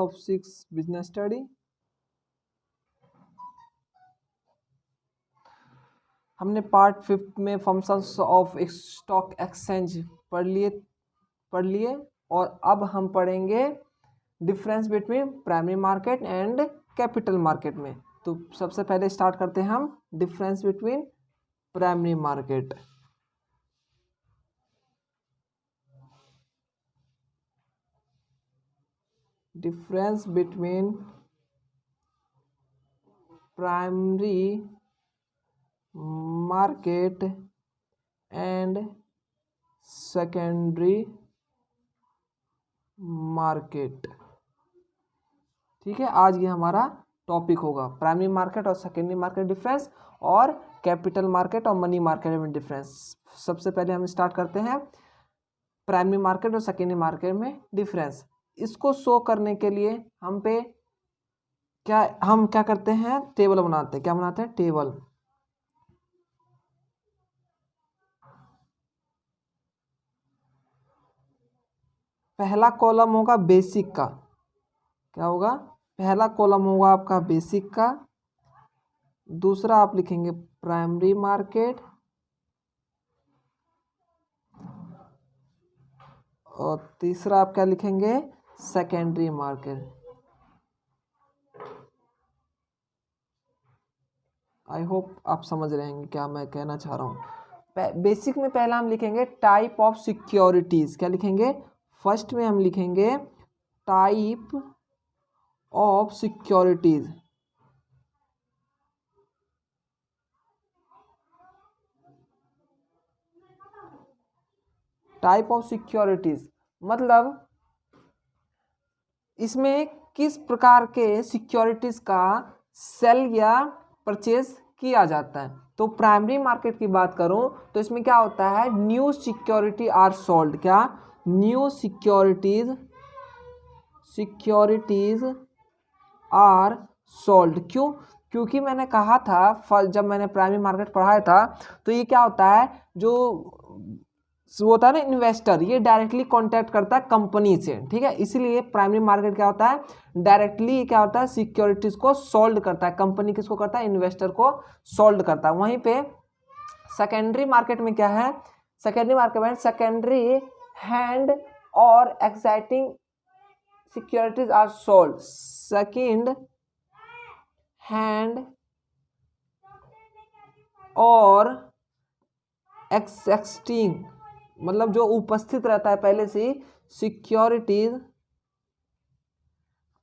Of 6 business study. हमने part 5 में functions of stock exchange पढ़ लिए और अब हम पढ़ेंगे difference between primary market and capital market में। तो सबसे पहले स्टार्ट करते हैं हम difference between primary market. Difference between primary market and secondary market. ठीक है, आज ये हमारा टॉपिक होगा प्राइमरी मार्केट और सेकेंडरी मार्केट डिफरेंस और कैपिटल मार्केट और मनी मार्केट में डिफरेंस। सबसे पहले हम स्टार्ट करते हैं प्राइमरी मार्केट और सेकेंडरी मार्केट में डिफरेंस। इसको शो करने के लिए हम क्या करते हैं, टेबल बनाते हैं। क्या बनाते हैं? टेबल। पहला कॉलम होगा बेसिक का। क्या होगा? पहला कॉलम होगा आपका बेसिक का, दूसरा आप लिखेंगे प्राइमरी मार्केट और तीसरा आप क्या लिखेंगे? Secondary market. आई होप आप समझ रहे हैं क्या मैं कहना चाह रहा हूँ। बेसिक में पहला हम लिखेंगे टाइप ऑफ सिक्योरिटीज। क्या लिखेंगे? फर्स्ट में हम लिखेंगे type of securities. Type of securities मतलब इसमें किस प्रकार के सिक्योरिटीज का सेल या परचेज किया जाता है। तो प्राइमरी मार्केट की बात करूं तो इसमें क्या होता है? New security are sold. क्या? New securities are sold. क्यों? क्योंकि मैंने कहा था जब मैंने प्राइमरी मार्केट पढ़ाया था तो ये क्या होता है, जो वो होता है ना इन्वेस्टर, ये डायरेक्टली कांटेक्ट करता है कंपनी से। ठीक है, इसीलिए प्राइमरी मार्केट क्या होता है? डायरेक्टली क्या होता है? सिक्योरिटीज को सोल्ड करता है। कंपनी किसको करता है? इन्वेस्टर को सोल्ड करता है। वहीं पे सेकेंडरी मार्केट में क्या है? सेकेंडरी मार्केट में सेकेंडरी हैंड और exciting securities are sold. Second hand और एक्सिस्टिंग मतलब जो उपस्थित रहता है पहले से, सिक्योरिटीज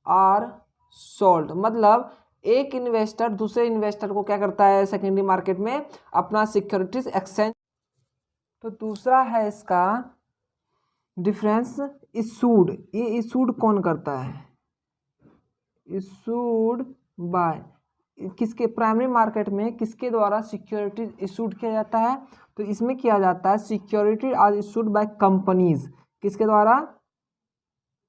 आर सोल्ड। मतलब एक इन्वेस्टर दूसरे इन्वेस्टर को क्या करता है सेकेंडरी मार्केट में? अपना सिक्योरिटीज एक्सचेंज। तो दूसरा है इसका डिफरेंस इशूड। ये इशूड कौन करता है? इशूड बाय किसके? प्राइमरी मार्केट में किसके द्वारा सिक्योरिटीज इशूड किया जाता है? तो इसमें किया जाता है security are issued by companies. किसके द्वारा?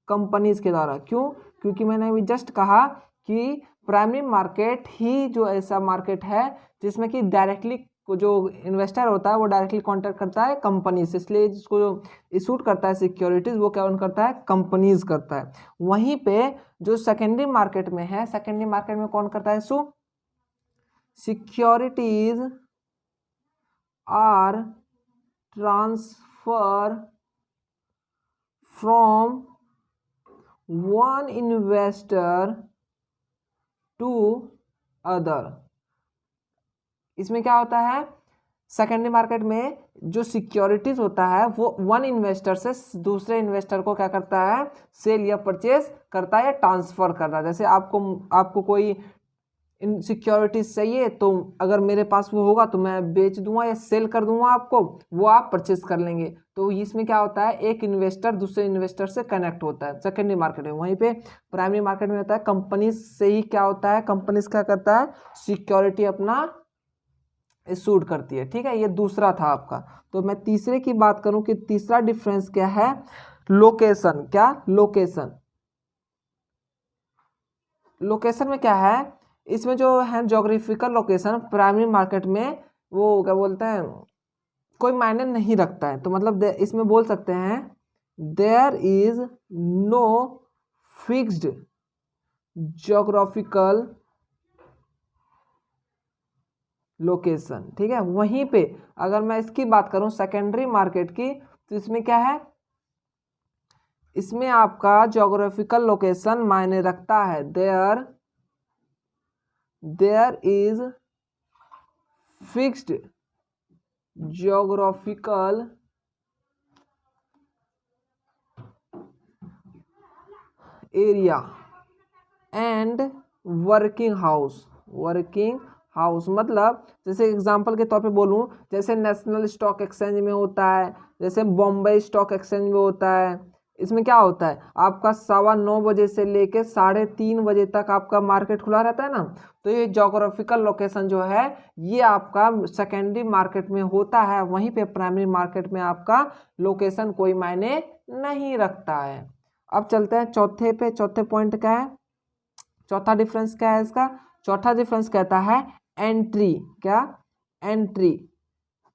कंपनीज के द्वारा। क्यों? क्योंकि मैंने अभी जस्ट कहा कि प्राइमरी मार्केट ही जो ऐसा मार्केट है जिसमें कि डायरेक्टली जो इन्वेस्टर होता है वो डायरेक्टली कॉन्टैक्ट करता है कंपनी से, इसलिए जिसको इशूड करता है सिक्योरिटीज वो क्या करता है? कंपनीज करता है। वहीं पे जो सेकेंडरी मार्केट में है, सेकेंडरी मार्केट में कौन करता है issue? Securities are transfer from one investor to other. इसमें क्या होता है? सेकेंडरी मार्केट में जो सिक्योरिटीज होता है वो वन इन्वेस्टर से दूसरे इन्वेस्टर को क्या करता है? सेल या परचेज करता है या ट्रांसफर करता है। जैसे आपको कोई इन सिक्योरिटीज चाहिए तो अगर मेरे पास वो होगा तो मैं बेच दूंगा या सेल कर दूंगा आपको, वो आप परचेज कर लेंगे। तो इसमें क्या होता है? एक इन्वेस्टर दूसरे इन्वेस्टर से कनेक्ट होता है सेकेंडरी मार्केट में। वहीं पे प्राइमरी मार्केट में होता है कंपनी से ही क्या होता है? कंपनी क्या करता है? सिक्योरिटी अपना इशूड करती है। ठीक है, ये दूसरा था आपका। तो मैं तीसरे की बात करूं कि तीसरा डिफरेंस क्या है? लोकेशन। क्या? लोकेशन। लोकेशन में क्या है? इसमें जो है जोग्राफिकल लोकेशन प्राइमरी मार्केट में वो क्या बोलते हैं, कोई मायने नहीं रखता है। तो मतलब इसमें बोल सकते हैं there is no fixed geographical location, ठीक है। वहीं पे अगर मैं इसकी बात करूं सेकेंडरी मार्केट की, तो इसमें क्या है, इसमें आपका ज्योग्राफिकल लोकेशन मायने रखता है। There is fixed geographical area and working house मतलब जैसे एग्जांपल के तौर पे बोलूं, जैसे नेशनल स्टॉक एक्सचेंज में होता है, जैसे बॉम्बे स्टॉक एक्सचेंज में होता है। इसमें क्या होता है, आपका 9:15 से लेके 3:30 बजे तक आपका मार्केट खुला रहता है ना। तो ये ज्योग्राफिकल लोकेशन जो है ये आपका सेकेंडरी मार्केट में होता है, वहीं पे प्राइमरी मार्केट में आपका लोकेशन कोई मायने नहीं रखता है। अब चलते हैं चौथे पे। चौथे पॉइंट क्या है, चौथा डिफरेंस क्या है इसका, चौथा डिफरेंस कहता है एंट्री। क्या, एंट्री।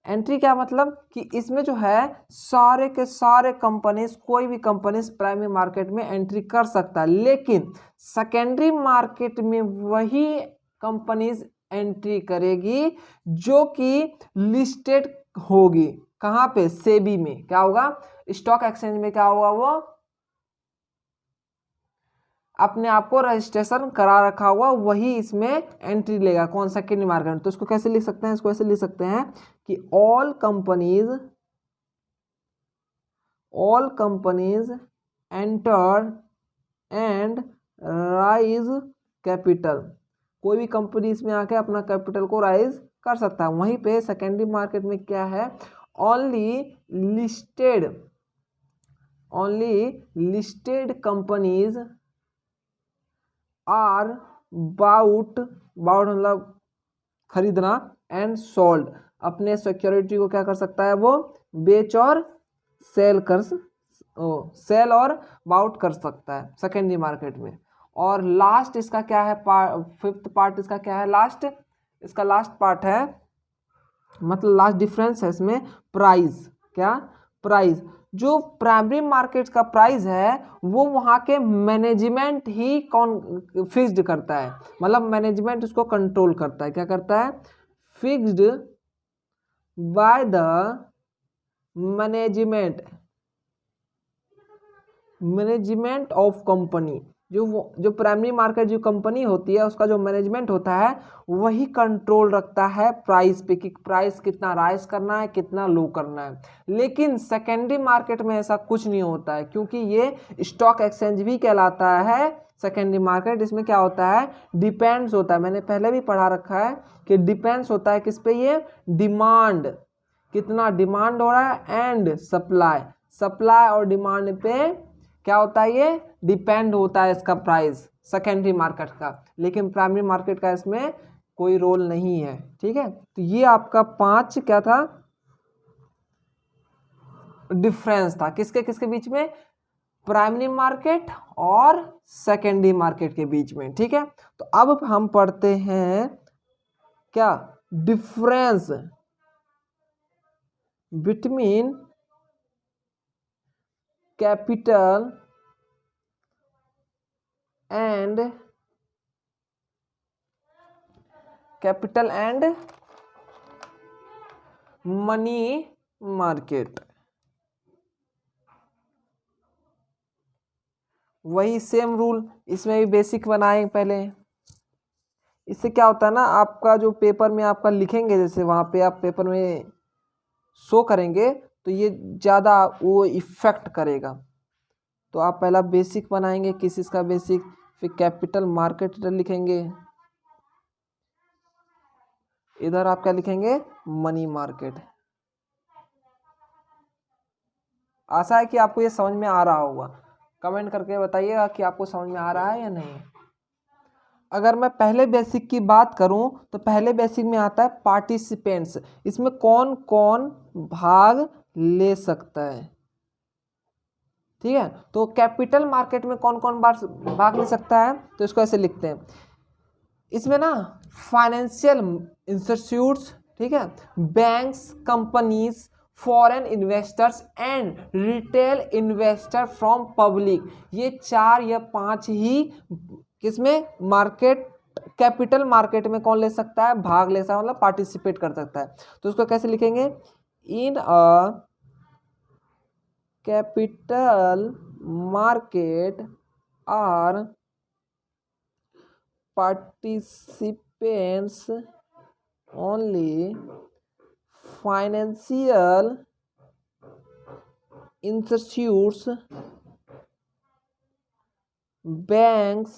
एंट्री क्या मतलब कि इसमें जो है सारे के सारे कंपनीज, कोई भी कंपनीज प्राइमरी मार्केट में एंट्री कर सकता है, लेकिन सेकेंडरी मार्केट में वही कंपनीज एंट्री करेगी जो कि लिस्टेड होगी। कहाँ पे, सेबी में। क्या होगा, स्टॉक एक्सचेंज में क्या होगा, वो अपने आप को रजिस्ट्रेशन करा रखा हुआ वही इसमें एंट्री लेगा। कौन, सेकेंडरी मार्केट। तो इसको कैसे लिख सकते हैं, इसको ऐसे लिख सकते हैं कि all companies enter and rise capital. कोई भी कंपनी इसमें आके अपना कैपिटल को राइज कर सकता है। वहीं पे सेकेंडरी मार्केट में क्या है, only listed companies are bought मतलब खरीदना, एंड सोल्ड अपने सिक्योरिटी को क्या कर सकता है, वो बेच और सेल और बाउट कर सकता है सेकेंडरी मार्केट में। और लास्ट इसका क्या है, फिफ्थ पार्ट इसका क्या है, इसका लास्ट पार्ट है, मतलब लास्ट डिफरेंस है इसमें प्राइस। क्या, प्राइस। जो प्राइमरी मार्केट का प्राइस है वो वहाँ के मैनेजमेंट ही कौन फिक्स्ड करता है, मतलब मैनेजमेंट उसको कंट्रोल करता है। क्या करता है, fixed by the management of company. जो प्राइमरी मार्केट जो कंपनी होती है उसका जो मैनेजमेंट होता है वही कंट्रोल रखता है प्राइस पे, कि प्राइस कितना राइज करना है, कितना लो करना है। लेकिन सेकेंडरी मार्केट में ऐसा कुछ नहीं होता है, क्योंकि ये स्टॉक एक्सचेंज भी कहलाता है सेकेंडरी मार्केट। इसमें क्या होता है, डिपेंड्स होता है। मैंने पहले भी पढ़ा रखा है कि डिपेंड्स होता है किस पे, ये डिमांड, कितना डिमांड हो रहा है, एंड सप्लाई और डिमांड पे क्या होता है, ये डिपेंड होता है इसका प्राइस सेकेंडरी मार्केट का। लेकिन प्राइमरी मार्केट का इसमें कोई रोल नहीं है, ठीक है। तो ये आपका 5 क्या था, डिफरेंस था किसके किसके बीच में, प्राइमरी मार्केट और सेकेंडरी मार्केट के बीच में, ठीक है। तो अब हम पढ़ते हैं क्या, difference between capital and money market. वही सेम रूल इसमें भी बेसिक बनाए पहले। इससे क्या होता है ना, आपका जो पेपर में आपका लिखेंगे, जैसे वहाँ पे आप पेपर में शो करेंगे तो ये ज़्यादा वो इफेक्ट करेगा। तो आप पहला बेसिक बनाएंगे, किस चीज़ का बेसिक, फिर कैपिटल मार्केट लिखेंगे, इधर आप क्या लिखेंगे, मनी मार्केट। आशा है कि आपको ये समझ में आ रहा होगा। कमेंट करके बताइएगा कि आपको समझ में आ रहा है या नहीं। अगर मैं पहले बेसिक की बात करूं तो पहले बेसिक में आता है पार्टिसिपेंट्स। इसमें कौन कौन भाग ले सकता है, ठीक है। तो कैपिटल मार्केट में कौन कौन भाग ले सकता है, तो इसको ऐसे लिखते हैं। इसमें ना फाइनेंशियल इंस्टीट्यूट्स, ठीक है, banks, companies, foreign investors and retail investor from public, ये 4 या 5 ही किसमें? मार्केट, कैपिटल मार्केट में कौन ले सकता है? भाग ले सकता है, मतलब पार्टिसिपेट कर सकता है। तो उसको कैसे लिखेंगे? In a capital market are participants only financial institutes, banks।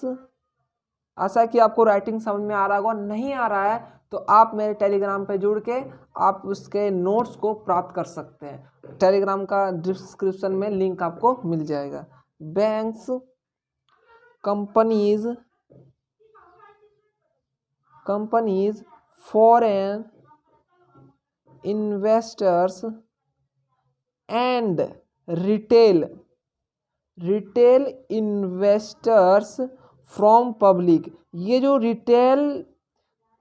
आशा है कि आपको राइटिंग समझ में आ रहा होगा। नहीं आ रहा है तो आप मेरे टेलीग्राम पे जुड़ के आप उसके नोट्स को प्राप्त कर सकते हैं। टेलीग्राम का डिस्क्रिप्शन में लिंक आपको मिल जाएगा। Banks, companies, foreign investors and retail investors from public. ये जो रिटेल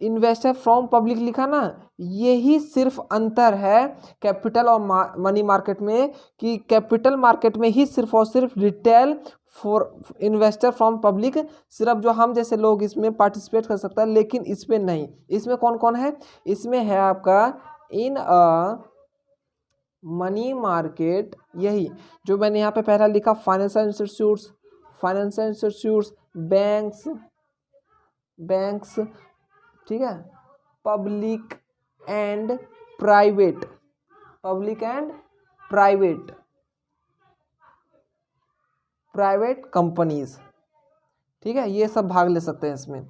इन्वेस्टर फ्रॉम पब्लिक लिखा ना, यही सिर्फ अंतर है कैपिटल और मनी मार्केट में, कि कैपिटल मार्केट में ही सिर्फ और सिर्फ retail for investor from public, सिर्फ जो हम जैसे लोग इसमें पार्टिसिपेट कर सकता है, लेकिन इसमें नहीं। इसमें कौन कौन है? इसमें है आपका इन अ मनी मार्केट, यही जो मैंने यहाँ पे पहला लिखा, फाइनेंशियल इंस्टीट्यूट्स, बैंक्स, ठीक है, पब्लिक एंड प्राइवेट कंपनीज, ठीक है, ये सब भाग ले सकते हैं इसमें।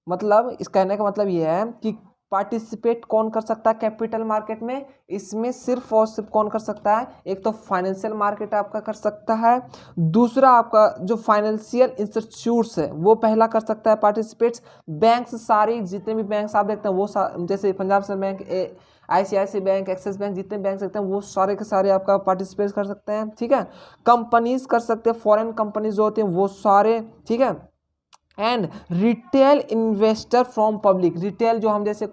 मतलब इस कहने का मतलब ये है कि पार्टिसिपेट कौन कर सकता है कैपिटल मार्केट में? इसमें सिर्फ और सिर्फ कौन कर सकता है? एक तो फाइनेंशियल मार्केट आपका कर सकता है, दूसरा आपका जो फाइनेंशियल इंस्टीट्यूट्स है वो पहला कर सकता है पार्टिसिपेट्स। बैंक्स, सारी जितने भी बैंक्स आप देखते हैं वो जैसे Punjab national bank, ICICI bank, axis bank, जितने बैंक सकते हैं वो सारे के सारे आपका पार्टिसिपेट कर सकते हैं, ठीक है। कंपनीज कर सकते हैं, फॉरेन कंपनीज जो होती हैं वो सारे, ठीक है। And retail investor from public, retail जो हम जैसे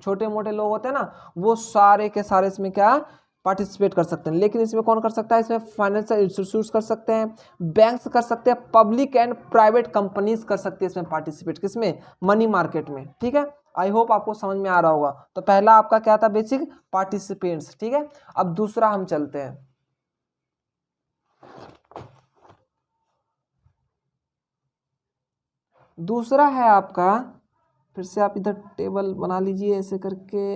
छोटे मोटे लोग होते हैं ना, वो सारे के सारे इसमें क्या पार्टिसिपेट कर सकते हैं। लेकिन इसमें कौन कर सकता है? इसमें फाइनेंशियल इंस्टीट्यूट्स कर सकते हैं, बैंक्स कर सकते हैं, पब्लिक एंड प्राइवेट कंपनीज कर सकती है इसमें पार्टिसिपेट, किसमें? मनी मार्केट में, ठीक है। आई होप आपको समझ में आ रहा होगा। तो पहला आपका क्या था? बेसिक पार्टिसिपेंट्स, ठीक है। अब दूसरा हम चलते हैं। दूसरा है आपका, फिर से आप इधर टेबल बना लीजिए ऐसे करके,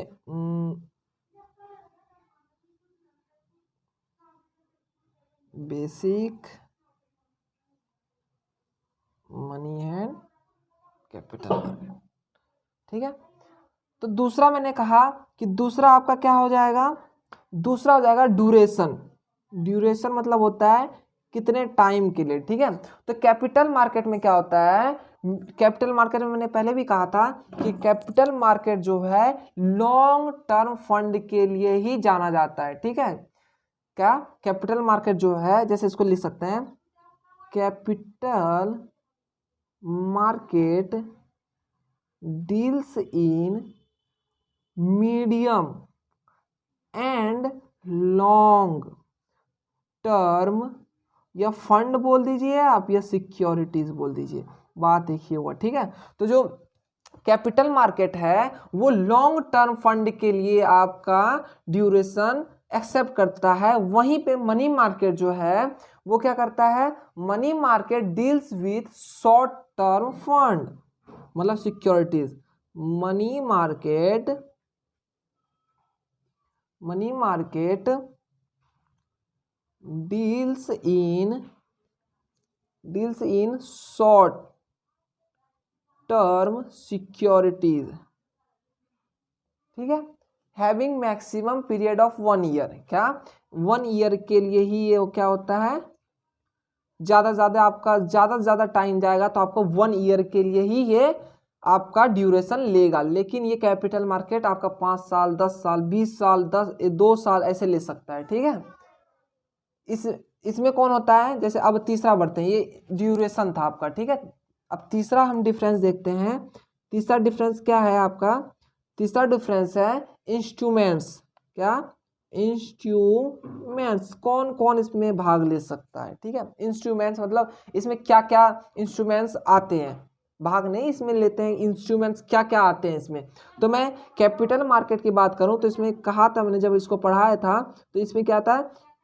basic money and capital market, ठीक है। तो दूसरा मैंने कहा कि दूसरा आपका क्या हो जाएगा? दूसरा हो जाएगा ड्यूरेशन मतलब होता है कितने टाइम के लिए, ठीक है। तो कैपिटल मार्केट में क्या होता है? कैपिटल मार्केट में मैंने पहले भी कहा था कि कैपिटल मार्केट जो है लॉन्ग टर्म फंड के लिए ही जाना जाता है, ठीक है। क्या कैपिटल मार्केट जो है, जैसे इसको लिख सकते हैं, capital market deals in medium and long term, या फंड बोल दीजिए आप, या सिक्योरिटीज बोल दीजिए, बात एक ही हुआ, ठीक है। तो जो कैपिटल मार्केट है वो लॉन्ग टर्म फंड के लिए आपका ड्यूरेशन एक्सेप्ट करता है। वहीं पे मनी मार्केट जो है वो क्या करता है? Money market deals with short term fund, मतलब securities. Money market deals in short term securities, ठीक है, having maximum period of 1 year. क्या 1 ईयर के लिए ही ये क्या होता है? ज़्यादा से ज़्यादा टाइम जाएगा तो आपको 1 ईयर के लिए ही ये आपका ड्यूरेशन लेगा। लेकिन ये कैपिटल मार्केट आपका 5 साल, 10 साल, 20 साल, 2 साल ऐसे ले सकता है, ठीक है। इसमें कौन होता है? जैसे अब तीसरा बढ़ते हैं, ये ड्यूरेशन था आपका, ठीक है। अब तीसरा हम डिफरेंस देखते हैं। तीसरा डिफरेंस क्या है आपका? तीसरा डिफरेंस है इंस्ट्रूमेंट्स। क्या? इंस्ट्रूमेंट्स, कौन कौन इसमें भाग ले सकता है, ठीक है। इंस्ट्रूमेंट्स मतलब इसमें क्या क्या इंस्ट्रूमेंट्स आते हैं, भाग नहीं इसमें लेते हैं, इंस्ट्रूमेंट्स क्या क्या आते हैं इसमें। तो मैं कैपिटल मार्केट की बात करूं तो इसमें कहा था मैंने जब इसको पढ़ाया था, तो इसमें क्या था,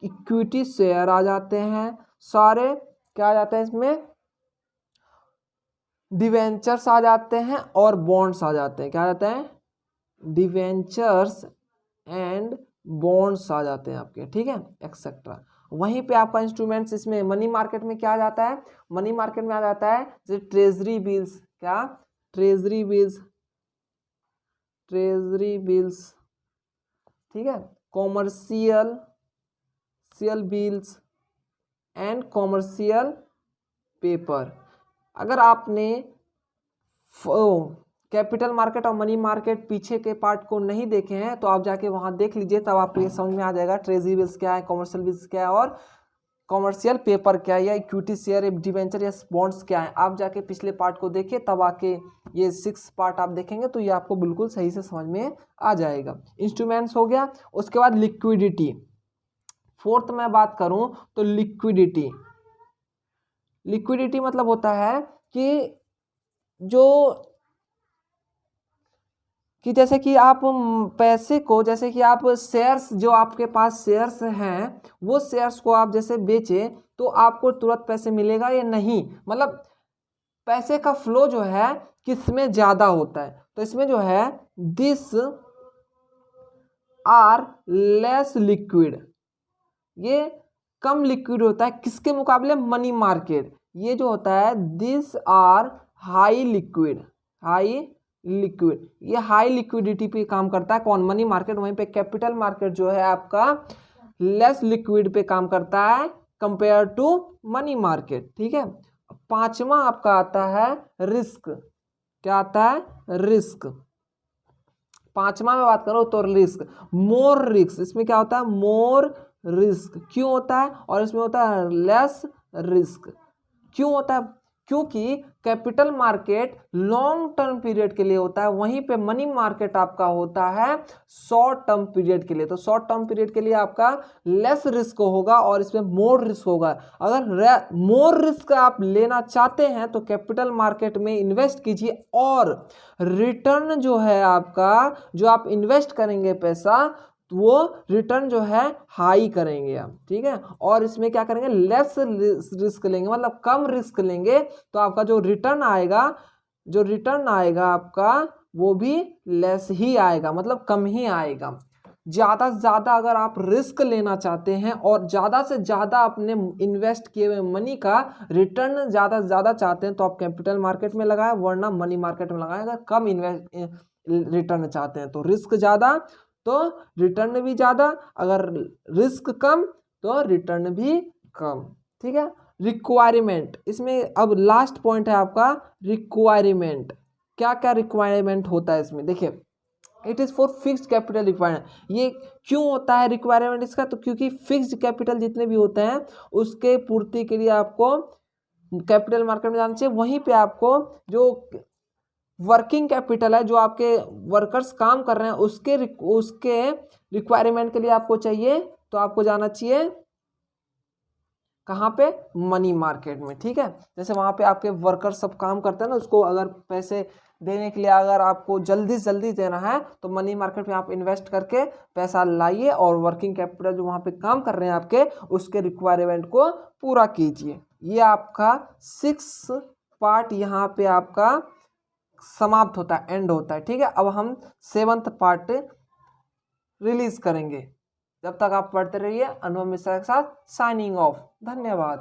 इक्विटी शेयर आ जाते हैं सारे, क्या आ जाते हैं इसमें, डिवेंचर्स आ जाते हैं और बॉन्ड्स आ जाते हैं, क्या आ जाते हैं, डिवेंचर्स एंड बॉन्ड्स आ जाते हैं आपके, ठीक है, एक्सेट्रा। वहीं पे आपका इंस्ट्रूमेंट्स इसमें मनी मार्केट में क्या आ जाता है, मनी मार्केट में आ जाता है जैसे ट्रेजरी बिल्स, क्या, ट्रेजरी बिल्स, ट्रेजरी बिल्स, ठीक है, commercial bills and commercial paper. अगर आपने कैपिटल मार्केट और मनी मार्केट पीछे के पार्ट को नहीं देखे हैं तो आप जाके वहां देख लीजिए, तब आपको ये समझ में आ जाएगा ट्रेजरी बिल्स क्या है, कॉमर्शियल बिल्स क्या है और कॉमर्शियल पेपर क्या है, या इक्विटी शेयर, डिवेंचर या बॉन्ड्स क्या है। आप जाके पिछले पार्ट को देखिए, तब आके ये 6 पार्ट आप देखेंगे तो ये आपको बिल्कुल सही से समझ में आ जाएगा। इंस्ट्रूमेंट्स हो गया, उसके बाद लिक्विडिटी। फोर्थ मैं बात करूं तो लिक्विडिटी, लिक्विडिटी मतलब होता है कि जैसे कि आप पैसे को, जैसे कि आप शेयर्स, जो आपके पास शेयर्स हैं वो शेयर्स को आप जैसे बेचें तो आपको तुरंत पैसे मिलेगा या नहीं, मतलब पैसे का फ्लो जो है किसमें ज़्यादा होता है, तो इसमें जो है दिस आर लेस लिक्विड, ये कम लिक्विड होता है किसके मुकाबले, मनी मार्केट। ये जो होता है this are high liquid, high liquid, ये हाई लिक्विडिटी पे काम करता है कौन, मनी मार्केट। वहीं पे कैपिटल मार्केट जो है आपका लेस लिक्विड पे काम करता है कंपेयर टू मनी मार्केट, ठीक है। पांचवा आपका आता है रिस्क, क्या आता है, रिस्क। पांचवा में बात करो तो रिस्क, मोर रिस्क, इसमें क्या होता है, मोर रिस्क क्यों होता है, और इसमें होता है लेस रिस्क क्यों होता है, क्योंकि capital market long term period के लिए होता है, वहीं पे मनी मार्केट आपका होता है शॉर्ट टर्म पीरियड के लिए। तो शॉर्ट टर्म पीरियड के लिए आपका लेस रिस्क होगा और इसमें मोर रिस्क होगा। अगर मोर रिस्क आप लेना चाहते हैं तो कैपिटल मार्केट में इन्वेस्ट कीजिए, और रिटर्न जो है आपका, जो आप इन्वेस्ट करेंगे पैसा, तो वो रिटर्न जो है हाई करेंगे आप, ठीक है। और इसमें क्या करेंगे, लेस रिस्क लेंगे, मतलब कम रिस्क लेंगे, तो आपका जो रिटर्न आएगा, जो रिटर्न आएगा आपका वो भी लेस ही आएगा, मतलब कम ही आएगा। ज़्यादा से ज़्यादा अगर आप रिस्क लेना चाहते हैं और ज़्यादा से ज़्यादा अपने इन्वेस्ट किए हुए मनी का रिटर्न ज़्यादा से ज़्यादा चाहते हैं तो आप कैपिटल मार्केट में लगाएं, वरना मनी मार्केट में लगाएं। अगर कम रिटर्न चाहते हैं तो रिस्क ज़्यादा तो रिटर्न भी ज़्यादा, अगर रिस्क कम तो रिटर्न भी कम, ठीक है। रिक्वायरमेंट, इसमें अब लास्ट पॉइंट है आपका रिक्वायरमेंट। क्या क्या रिक्वायरमेंट होता है इसमें, देखिए, it is for fixed capital requirement. ये क्यों होता है रिक्वायरमेंट इसका, तो क्योंकि फिक्स्ड कैपिटल जितने भी होते हैं उसके पूर्ति के लिए आपको कैपिटल मार्केट में जाना चाहिए। वहीं पे आपको जो वर्किंग कैपिटल है, जो आपके वर्कर्स काम कर रहे हैं, उसके रिक्वायरमेंट के लिए आपको चाहिए, तो आपको जाना चाहिए कहाँ पे, मनी मार्केट में, ठीक है। जैसे वहाँ पे आपके वर्कर्स सब काम करते हैं ना, उसको अगर पैसे देने के लिए अगर आपको जल्दी से जल्दी देना है तो मनी मार्केट में आप इन्वेस्ट करके पैसा लाइए और वर्किंग कैपिटल जो वहाँ पे काम कर रहे हैं आपके, उसके रिक्वायरमेंट को पूरा कीजिए। ये आपका 6 पार्ट यहाँ पे आपका समाप्त होता है, एंड होता है, ठीक है। अब हम 7th पार्ट रिलीज करेंगे। जब तक आप पढ़ते रहिए। अनुभव मिश्रा के साथ साइनिंग ऑफ। धन्यवाद।